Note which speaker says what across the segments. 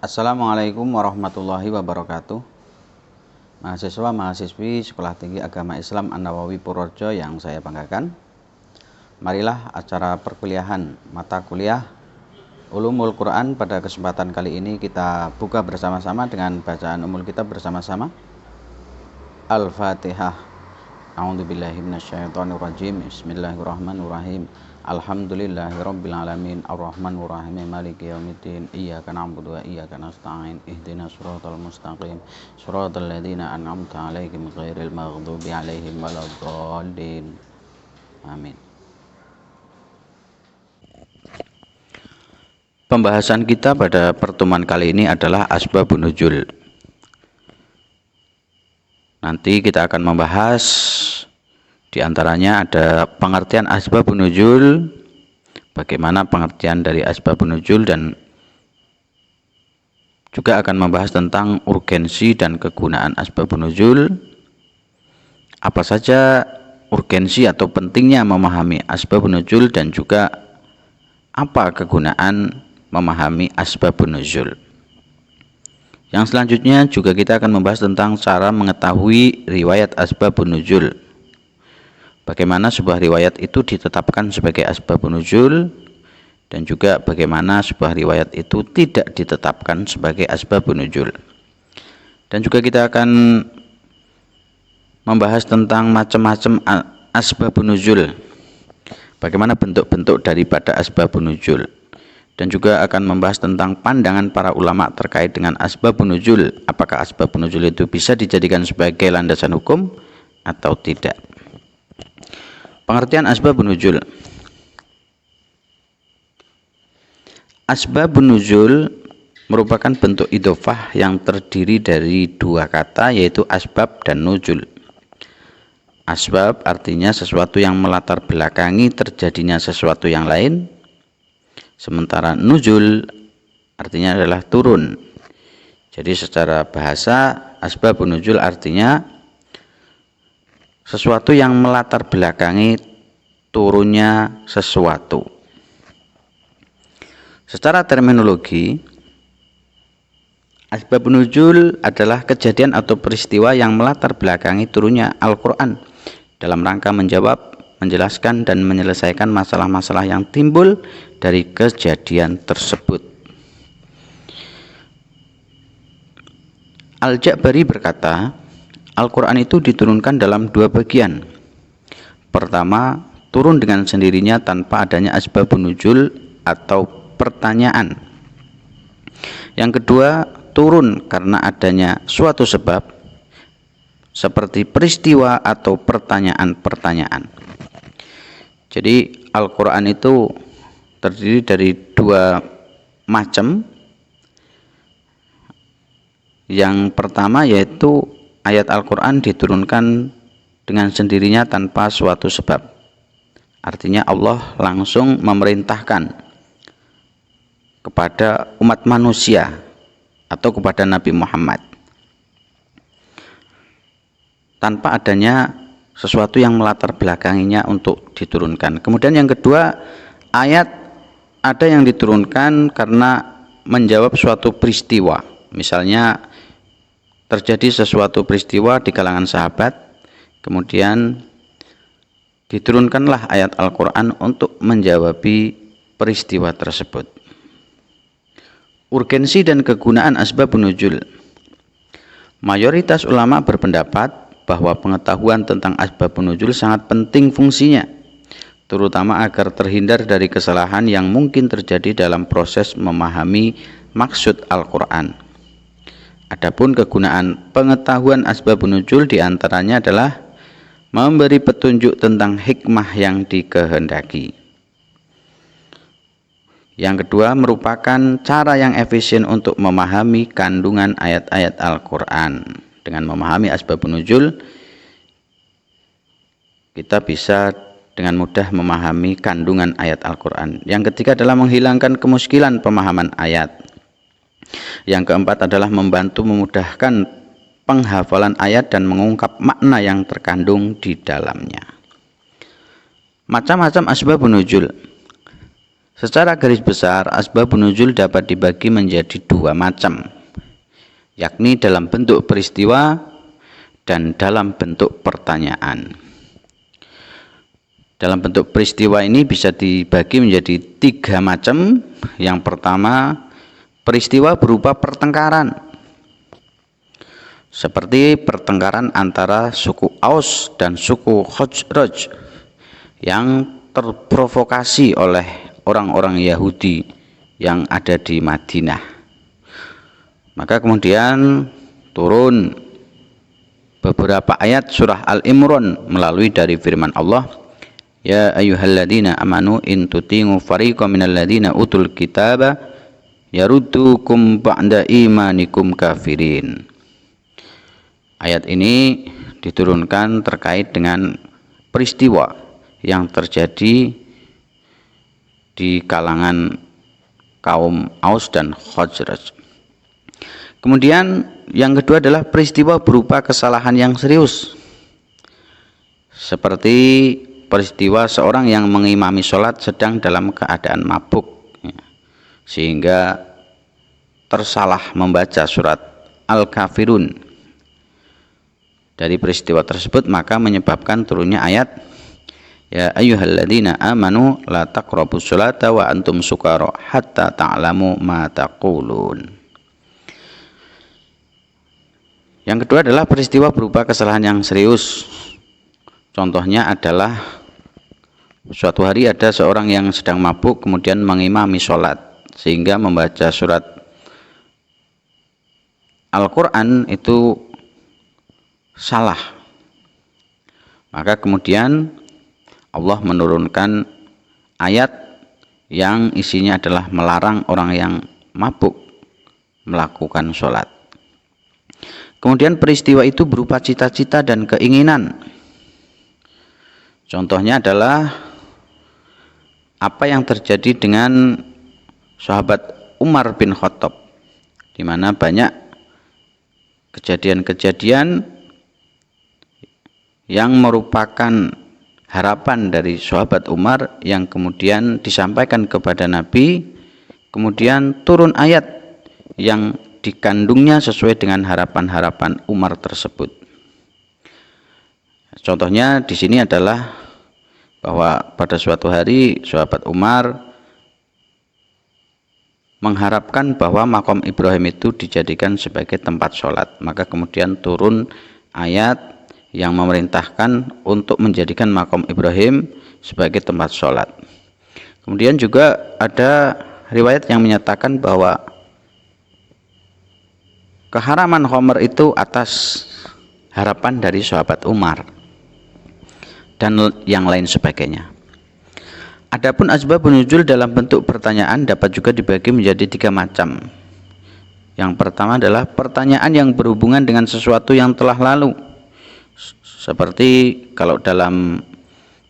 Speaker 1: Assalamualaikum warahmatullahi wabarakatuh. Mahasiswa mahasiswi Sekolah Tinggi Agama Islam An-Nawawi Purworejo yang saya banggakan, marilah acara perkuliahan mata kuliah Ulumul Quran pada kesempatan kali ini kita buka bersama-sama dengan bacaan umul kitab bersama-sama. Al-Fatihah. A'udzubillahi minasyaitonirrajim. Bismillahirrahmanirrahim. Alhamdulillahirabbil alamin arrahmanir rahim maliki yaumiddin iyyaka na'budu wa iyyaka nasta'in ihdinas siratal mustaqim siratal ladzina an'amta 'alaihim ghairil maghdubi 'alaihim waladdallin. Amin. Pembahasan kita pada pertemuan kali ini adalah asbabun nuzul. Nanti kita akan membahas di antaranya ada pengertian asbabun nuzul, bagaimana pengertian dari asbabun nuzul, dan juga akan membahas tentang urgensi dan kegunaan asbabun nuzul. Apa saja urgensi atau pentingnya memahami asbabun nuzul dan juga apa kegunaan memahami asbabun nuzul. Yang selanjutnya juga kita akan membahas tentang cara mengetahui riwayat asbabun nuzul. Bagaimana sebuah riwayat itu ditetapkan sebagai asbabun nuzul, dan juga bagaimana sebuah riwayat itu tidak ditetapkan sebagai asbabun nuzul. Dan juga kita akan membahas tentang macam-macam asbabun nuzul, bagaimana bentuk-bentuk daripada asbabun nuzul, dan juga akan membahas tentang pandangan para ulama terkait dengan asbabun nuzul. Apakah asbabun nuzul itu bisa dijadikan sebagai landasan hukum atau tidak? Pengertian asbabun nuzul. Asbabun nuzul merupakan bentuk idhofah yang terdiri dari dua kata, yaitu asbab dan nuzul. Asbab artinya sesuatu yang melatar belakangi terjadinya sesuatu yang lain, sementara nuzul artinya adalah turun. Jadi secara bahasa asbabun nuzul artinya sesuatu yang melatar belakangi turunnya sesuatu. Secara terminologi, asbabun nuzul adalah kejadian atau peristiwa yang melatar belakangi turunnya Al-Quran dalam rangka menjawab, menjelaskan, dan menyelesaikan masalah-masalah yang timbul dari kejadian tersebut. Al-Ja'bari berkata, Al-Quran itu diturunkan dalam dua bagian. Pertama, turun dengan sendirinya tanpa adanya asbabun nuzul atau pertanyaan. Yang kedua, turun karena adanya suatu sebab, seperti peristiwa atau pertanyaan-pertanyaan. Jadi Al-Quran itu terdiri dari dua macam. Yang pertama yaitu ayat Al-Quran diturunkan dengan sendirinya tanpa suatu sebab. Artinya Allah langsung memerintahkan kepada umat manusia atau kepada Nabi Muhammad tanpa adanya sesuatu yang melatar belakanginya untuk diturunkan. Kemudian yang kedua, ayat ada yang diturunkan karena menjawab suatu peristiwa. Misalnya terjadi sesuatu peristiwa di kalangan sahabat, kemudian diturunkanlah ayat Al-Quran untuk menjawabi peristiwa tersebut. Urgensi dan kegunaan asbabun nuzul. Mayoritas ulama berpendapat bahwa pengetahuan tentang asbabun nuzul sangat penting fungsinya, terutama agar terhindar dari kesalahan yang mungkin terjadi dalam proses memahami maksud Al-Quran. Adapun kegunaan pengetahuan asbabun nuzul diantaranya adalah memberi petunjuk tentang hikmah yang dikehendaki. Yang kedua, merupakan cara yang efisien untuk memahami kandungan ayat-ayat Al-Quran. Dengan memahami asbabun nuzul, kita bisa dengan mudah memahami kandungan ayat Al-Quran. Yang ketiga adalah menghilangkan kemuskilan pemahaman ayat. Yang keempat adalah membantu memudahkan penghafalan ayat dan mengungkap makna yang terkandung di dalamnya. Macam-macam asbabun nuzul. Secara garis besar, asbabun nuzul dapat dibagi menjadi dua macam, yakni dalam bentuk peristiwa dan dalam bentuk pertanyaan. Dalam bentuk peristiwa ini bisa dibagi menjadi tiga macam. Yang pertama, peristiwa berupa pertengkaran, seperti pertengkaran antara suku Aus dan suku Khazraj yang terprovokasi oleh orang-orang Yahudi yang ada di Madinah. Maka kemudian turun beberapa ayat surah Al-Imran melalui dari firman Allah, ya ayyuhalladzina amanu in tutingu fariqam minal ladzina utul kitaba yaruddukum ba'da imanikum kafirin. Ayat ini diturunkan terkait dengan peristiwa yang terjadi di kalangan kaum Aus dan Khazraj. Kemudian yang kedua adalah peristiwa berupa kesalahan yang serius, seperti peristiwa seorang yang mengimami sholat sedang dalam keadaan mabuk, sehingga tersalah membaca surat Al-Kafirun. Dari peristiwa tersebut maka menyebabkan turunnya ayat, ya ayyuhalladzina amanu la taqrabus sholata wa antum sukara hatta ta'lamu ma taqulun. Yang kedua adalah peristiwa berupa kesalahan yang serius. Contohnya adalah suatu hari ada seorang yang sedang mabuk kemudian mengimami sholat sehingga membaca surat Al-Quran itu salah. Maka kemudian Allah menurunkan ayat yang isinya adalah melarang orang yang mabuk melakukan sholat. Kemudian peristiwa itu berupa cita-cita dan keinginan. Contohnya adalah apa yang terjadi dengan sahabat Umar bin Khattab, di mana banyak kejadian-kejadian yang merupakan harapan dari sahabat Umar yang kemudian disampaikan kepada Nabi, kemudian turun ayat yang dikandungnya sesuai dengan harapan-harapan Umar tersebut. Contohnya di sini adalah bahwa pada suatu hari sahabat Umar mengharapkan bahwa makom Ibrahim itu dijadikan sebagai tempat sholat. Maka kemudian turun ayat yang memerintahkan untuk menjadikan makom Ibrahim sebagai tempat sholat. Kemudian juga ada riwayat yang menyatakan bahwa keharaman khamr itu atas harapan dari sahabat Umar dan yang lain sebagainya. Adapun asbabun nuzul dalam bentuk pertanyaan dapat juga dibagi menjadi tiga macam. Yang pertama adalah pertanyaan yang berhubungan dengan sesuatu yang telah lalu. Seperti kalau dalam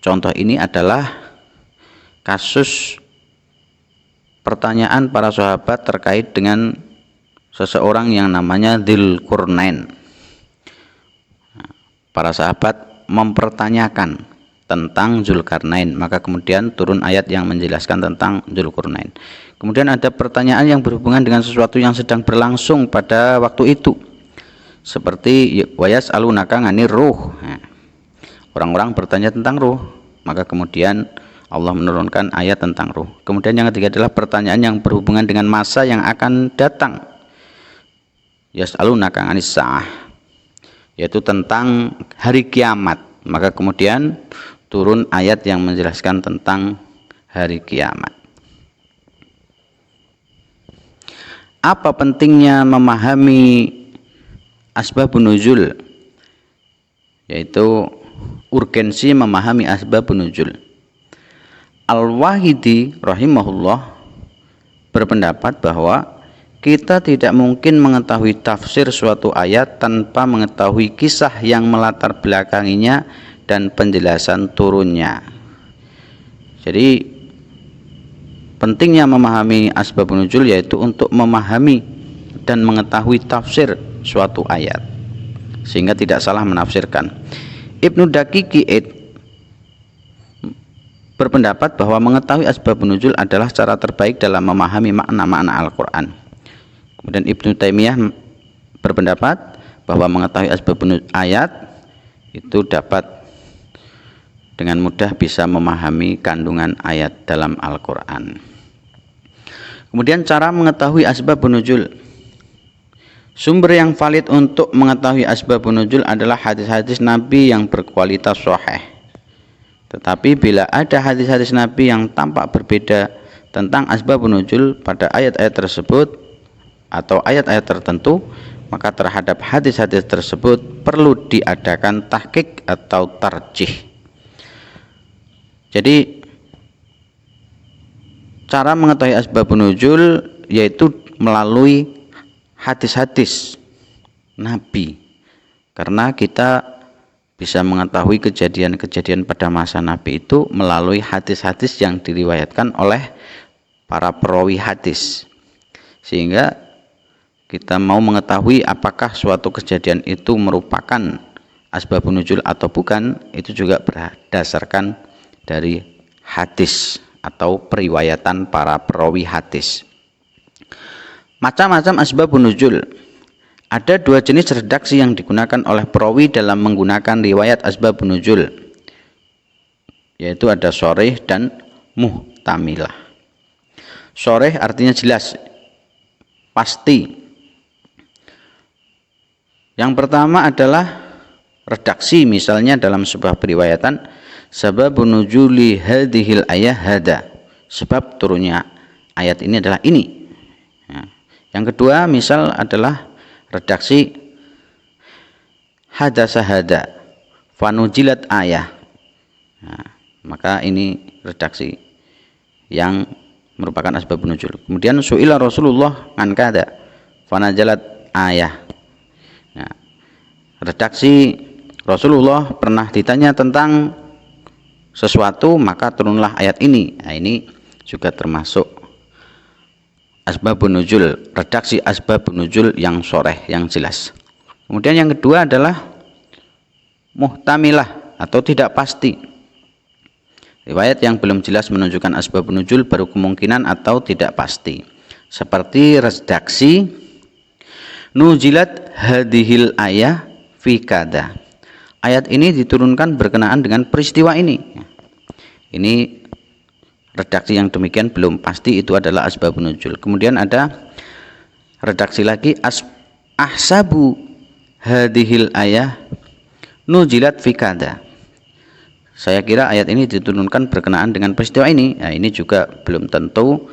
Speaker 1: contoh ini adalah kasus pertanyaan para sahabat terkait dengan seseorang yang namanya Dzulqarnain. Para sahabat mempertanyakan tentang Dzulqarnain, maka kemudian turun ayat yang menjelaskan tentang Dzulqarnain. Kemudian ada pertanyaan yang berhubungan dengan sesuatu yang sedang berlangsung pada waktu itu, seperti wayas alunaka nganir ruh. Orang-orang bertanya tentang ruh, maka kemudian Allah menurunkan ayat tentang ruh. Kemudian yang ketiga adalah pertanyaan yang berhubungan dengan masa yang akan datang, yas'alunaka 'anis sa'ah, yaitu tentang hari kiamat. Maka kemudian turun ayat yang menjelaskan tentang hari kiamat. Apa pentingnya memahami asbabun nuzul? Yaitu urgensi memahami asbabun nuzul. Al-Wahidi rahimahullah berpendapat bahwa kita tidak mungkin mengetahui tafsir suatu ayat tanpa mengetahui kisah yang melatar belakanginya dan penjelasan turunnya. Jadi pentingnya memahami asbabun nuzul yaitu untuk memahami dan mengetahui tafsir suatu ayat sehingga tidak salah menafsirkan. Ibnu Daqiq Id berpendapat bahwa mengetahui asbabun nuzul adalah cara terbaik dalam memahami makna-makna Al-Quran. Kemudian Ibnu Taimiyah berpendapat bahwa mengetahui asbabun nuzul ayat itu dapat dengan mudah bisa memahami kandungan ayat dalam Al-Quran. Kemudian cara mengetahui asbabun nuzul. Sumber yang valid untuk mengetahui asbabun nuzul adalah hadis-hadis Nabi yang berkualitas sahih. Tetapi bila ada hadis-hadis Nabi yang tampak berbeda tentang asbabun nuzul pada ayat-ayat tersebut atau ayat-ayat tertentu, maka terhadap hadis-hadis tersebut perlu diadakan tahqiq atau tarjih. Jadi cara mengetahui asbabun nuzul yaitu melalui hadis-hadis Nabi, karena kita bisa mengetahui kejadian-kejadian pada masa Nabi itu melalui hadis-hadis yang diriwayatkan oleh para perawi hadis, sehingga kita mau mengetahui apakah suatu kejadian itu merupakan asbabun nuzul atau bukan, itu juga berdasarkan dari hadis atau periwayatan para perawi hadis. Macam-macam asbabun nuzul. Ada dua jenis redaksi yang digunakan oleh perawi dalam menggunakan riwayat asbabun nuzul, yaitu ada sharih dan muhtamilah. Sharih artinya jelas, pasti. Yang pertama adalah redaksi, misalnya dalam sebuah periwayatan, sababun nuzuli hadhil ayah hada, sebab turunnya ayat ini adalah ini. Yang kedua misal adalah redaksi hadasa hada fanujilat ayah. Maka ini redaksi yang merupakan asbabun nuzul. Kemudian su'ila Rasulullah an kada fanajalat ayah. Redaksi Rasulullah pernah ditanya tentang sesuatu maka turunlah ayat ini. Nah, ini juga termasuk asbabun nuzul, redaksi asbabun nuzul yang sharih, yang jelas. Kemudian yang kedua adalah muhtamilah atau tidak pasti. Riwayat yang belum jelas menunjukkan asbabun nuzul baru kemungkinan atau tidak pasti. Seperti redaksi nuzilat hadhil ayah fi kada. Ayat ini diturunkan berkenaan dengan peristiwa ini. Ini redaksi yang demikian belum pasti, itu adalah asbabun nuzul. Kemudian ada redaksi lagi ahsabu hadhil ayah nuzilat fi kada. Saya kira ayat ini diturunkan berkenaan dengan peristiwa ini. Nah, ini juga belum tentu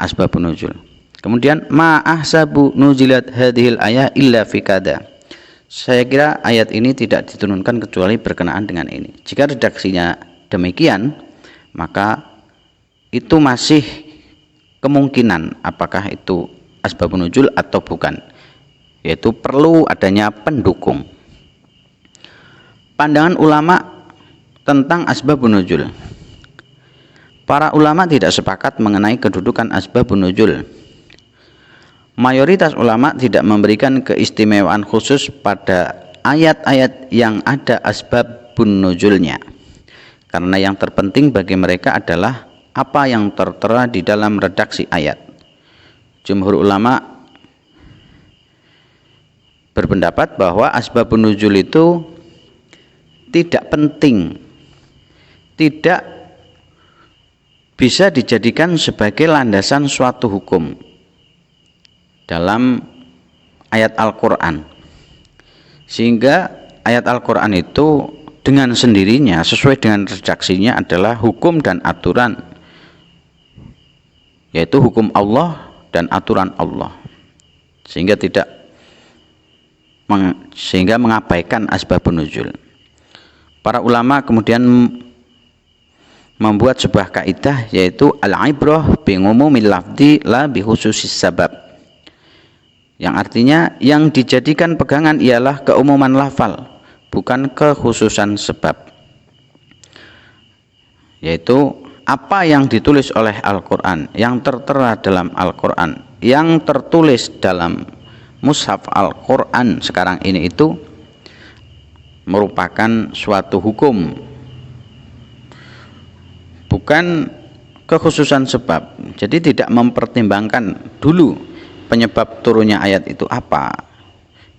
Speaker 1: asbabun nuzul. Kemudian ma ahsabu nuzilat hadhil ayah illa fi kada. Saya kira ayat ini tidak diturunkan kecuali berkenaan dengan ini. Jika redaksinya demikian, maka itu masih kemungkinan apakah itu asbabun nuzul atau bukan, yaitu perlu adanya pendukung. Pandangan ulama tentang asbabun nuzul. Para ulama tidak sepakat mengenai kedudukan asbabun nuzul. Mayoritas ulama tidak memberikan keistimewaan khusus pada ayat-ayat yang ada asbabun nuzulnya, karena yang terpenting bagi mereka adalah apa yang tertera di dalam redaksi ayat. Jumhur ulama berpendapat bahwa asbabun nuzul itu tidak penting, tidak bisa dijadikan sebagai landasan suatu hukum dalam ayat Al-Quran, sehingga ayat Al-Quran itu dengan sendirinya sesuai dengan redaksinya adalah hukum dan aturan, yaitu hukum Allah dan aturan Allah, sehingga mengabaikan asbabun nuzul. Para ulama kemudian membuat sebuah kaidah, yaitu al-ibrah bi umumil lafzi la bi khususis sabab, yang artinya yang dijadikan pegangan ialah keumuman lafal, bukan kekhususan sebab, yaitu apa yang ditulis oleh Al-Quran, yang tertera dalam Al-Quran, yang tertulis dalam mushaf Al-Quran sekarang ini, itu merupakan suatu hukum, bukan kekhususan sebab. Jadi tidak mempertimbangkan dulu penyebab turunnya ayat itu apa,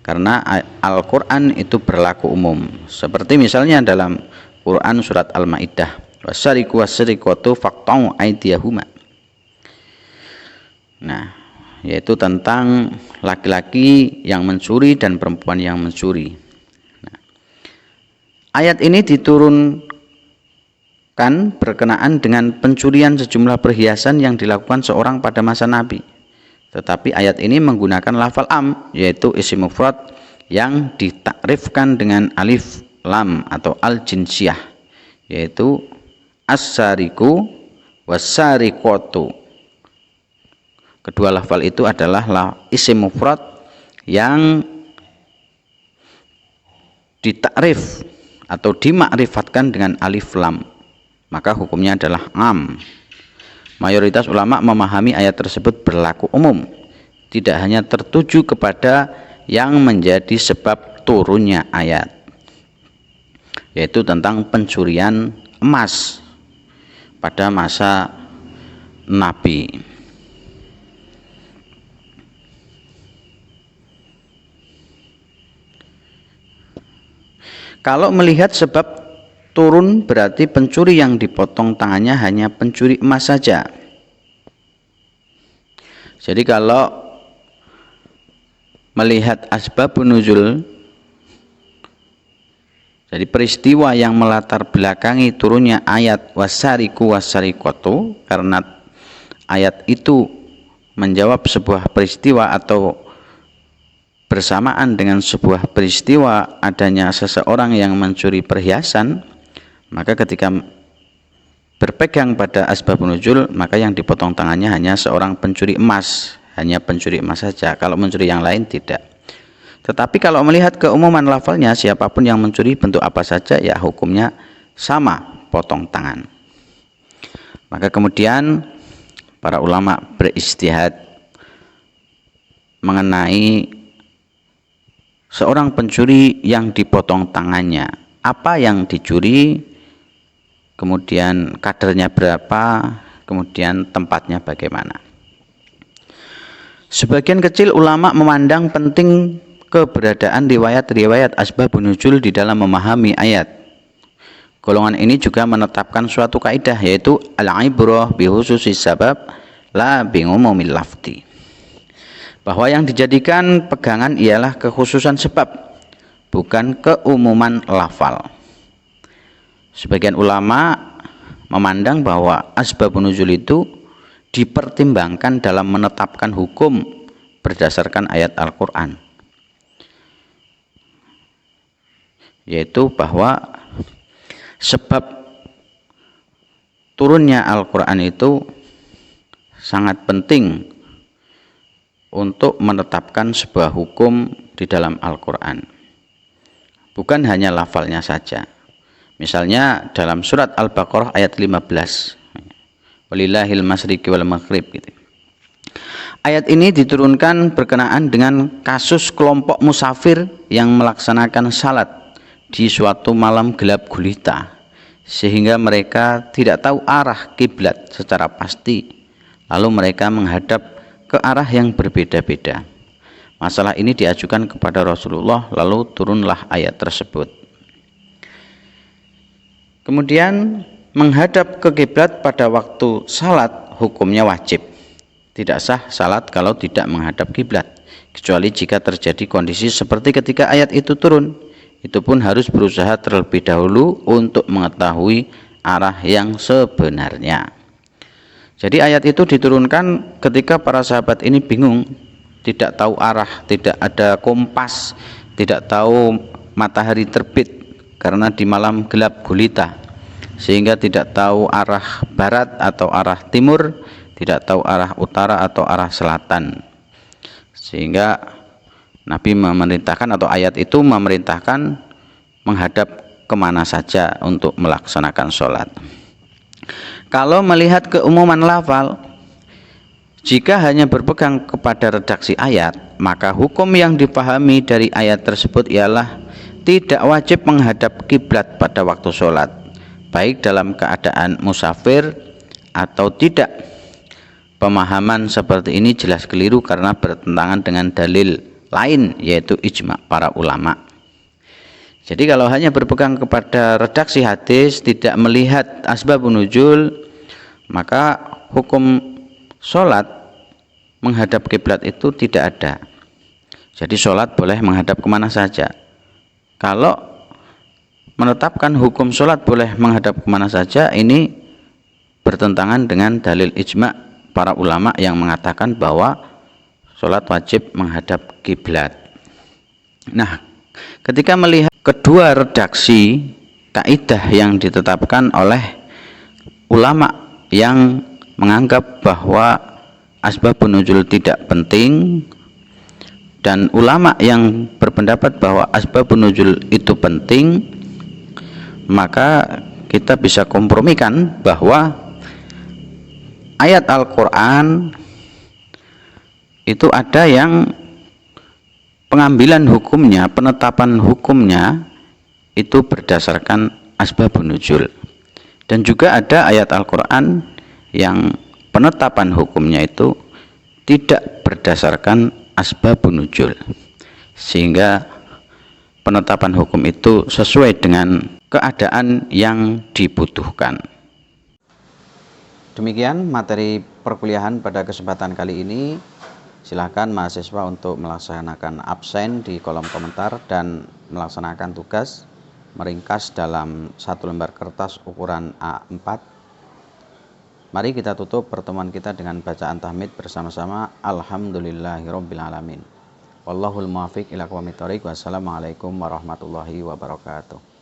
Speaker 1: karena Al-Quran itu berlaku umum. Seperti misalnya dalam Quran surat Al-Maidah, wasariqu wasariqatu faqta'u aydiyahuma. Nah, yaitu tentang laki-laki yang mencuri dan perempuan yang mencuri. Nah, ayat ini diturunkan berkenaan dengan pencurian sejumlah perhiasan yang dilakukan seorang pada masa Nabi. Tetapi ayat ini menggunakan lafal am, yaitu isim mufrad yang ditakrifkan dengan alif lam atau al-jinsiyah, yaitu as-sariqu was-sariqatu. Kedua lafal itu adalah isim mufrad yang ditakrif atau dimakrifatkan dengan alif lam, maka hukumnya adalah am. Mayoritas ulama memahami ayat tersebut berlaku umum, tidak hanya tertuju kepada yang menjadi sebab turunnya ayat, yaitu tentang pencurian emas pada masa Nabi. Kalau melihat sebab turun berarti pencuri yang dipotong tangannya hanya pencuri emas saja. Jadi kalau melihat asbabun nuzul, jadi peristiwa yang melatar belakangi turunnya ayat wasariqu wasariqatu, karena ayat itu menjawab sebuah peristiwa atau bersamaan dengan sebuah peristiwa adanya seseorang yang mencuri perhiasan, maka ketika berpegang pada asbabun nuzul, maka yang dipotong tangannya hanya seorang pencuri emas, hanya pencuri emas saja. Kalau mencuri yang lain tidak. Tetapi kalau melihat keumuman lafalnya, siapapun yang mencuri bentuk apa saja, ya hukumnya sama, potong tangan. Maka kemudian para ulama beristihad mengenai seorang pencuri yang dipotong tangannya, apa yang dicuri, kemudian kadarnya berapa, kemudian tempatnya bagaimana. Sebagian kecil ulama memandang penting keberadaan riwayat-riwayat asbabun nuzul di dalam memahami ayat. Golongan ini juga menetapkan suatu kaidah, yaitu al-ibrah bi khususis sabab la bi umumil lafzi, bahwa yang dijadikan pegangan ialah kekhususan sebab, bukan keumuman lafal. Sebagian ulama memandang bahwa asbabun nuzul itu dipertimbangkan dalam menetapkan hukum berdasarkan ayat Al-Quran, yaitu bahwa sebab turunnya Al-Quran itu sangat penting untuk menetapkan sebuah hukum di dalam Al-Quran, bukan hanya lafalnya saja. Misalnya dalam surat Al-Baqarah ayat 15, walillahil masyriqi wal maghrib gitu. Ayat ini diturunkan berkenaan dengan kasus kelompok musafir yang melaksanakan salat di suatu malam gelap gulita, sehingga mereka tidak tahu arah kiblat secara pasti, lalu mereka menghadap ke arah yang berbeda-beda. Masalah ini diajukan kepada Rasulullah, lalu turunlah ayat tersebut. Kemudian menghadap ke kiblat pada waktu salat hukumnya wajib. Tidak sah salat kalau tidak menghadap kiblat, kecuali jika terjadi kondisi seperti ketika ayat itu turun. Itu pun harus berusaha terlebih dahulu untuk mengetahui arah yang sebenarnya. Jadi ayat itu diturunkan ketika para sahabat ini bingung, tidak tahu arah, tidak ada kompas, tidak tahu matahari terbit karena di malam gelap gulita, sehingga tidak tahu arah barat atau arah timur, tidak tahu arah utara atau arah selatan, sehingga Nabi memerintahkan, atau ayat itu memerintahkan menghadap kemana saja untuk melaksanakan sholat. Kalau melihat keumuman lafal, jika hanya berpegang kepada redaksi ayat, maka hukum yang dipahami dari ayat tersebut ialah tidak wajib menghadap kiblat pada waktu sholat, baik dalam keadaan musafir atau tidak, pemahaman seperti ini jelas keliru karena bertentangan dengan dalil lain, yaitu ijma para ulama. Jadi kalau hanya berpegang kepada redaksi hadis, tidak melihat asbabun nuzul, maka hukum sholat menghadap kiblat itu tidak ada. Jadi sholat boleh menghadap kemana saja. Kalau menetapkan hukum sholat boleh menghadap kemana saja, ini bertentangan dengan dalil ijma para ulama yang mengatakan bahwa sholat wajib menghadap kiblat. Nah, ketika melihat kedua redaksi kaidah yang ditetapkan oleh ulama yang menganggap bahwa asbabun nuzul tidak penting, dan ulama yang berpendapat bahwa asbabun nuzul itu penting, maka kita bisa kompromikan bahwa ayat Al-Quran itu ada yang pengambilan hukumnya, penetapan hukumnya itu berdasarkan asbabun nuzul, dan juga ada ayat Al-Quran yang penetapan hukumnya itu tidak berdasarkan asbabun nuzul, sehingga penetapan hukum itu sesuai dengan keadaan yang dibutuhkan. Demikian materi perkuliahan pada kesempatan kali ini. Silahkan mahasiswa untuk melaksanakan absen di kolom komentar dan melaksanakan tugas meringkas dalam satu lembar kertas ukuran A4. Mari kita tutup pertemuan kita dengan bacaan tahmid bersama-sama. Alhamdulillahirabbil alamin. Wallahul muwaffiq ila aqwamit thoriq. Wassalamualaikum warahmatullahi wabarakatuh.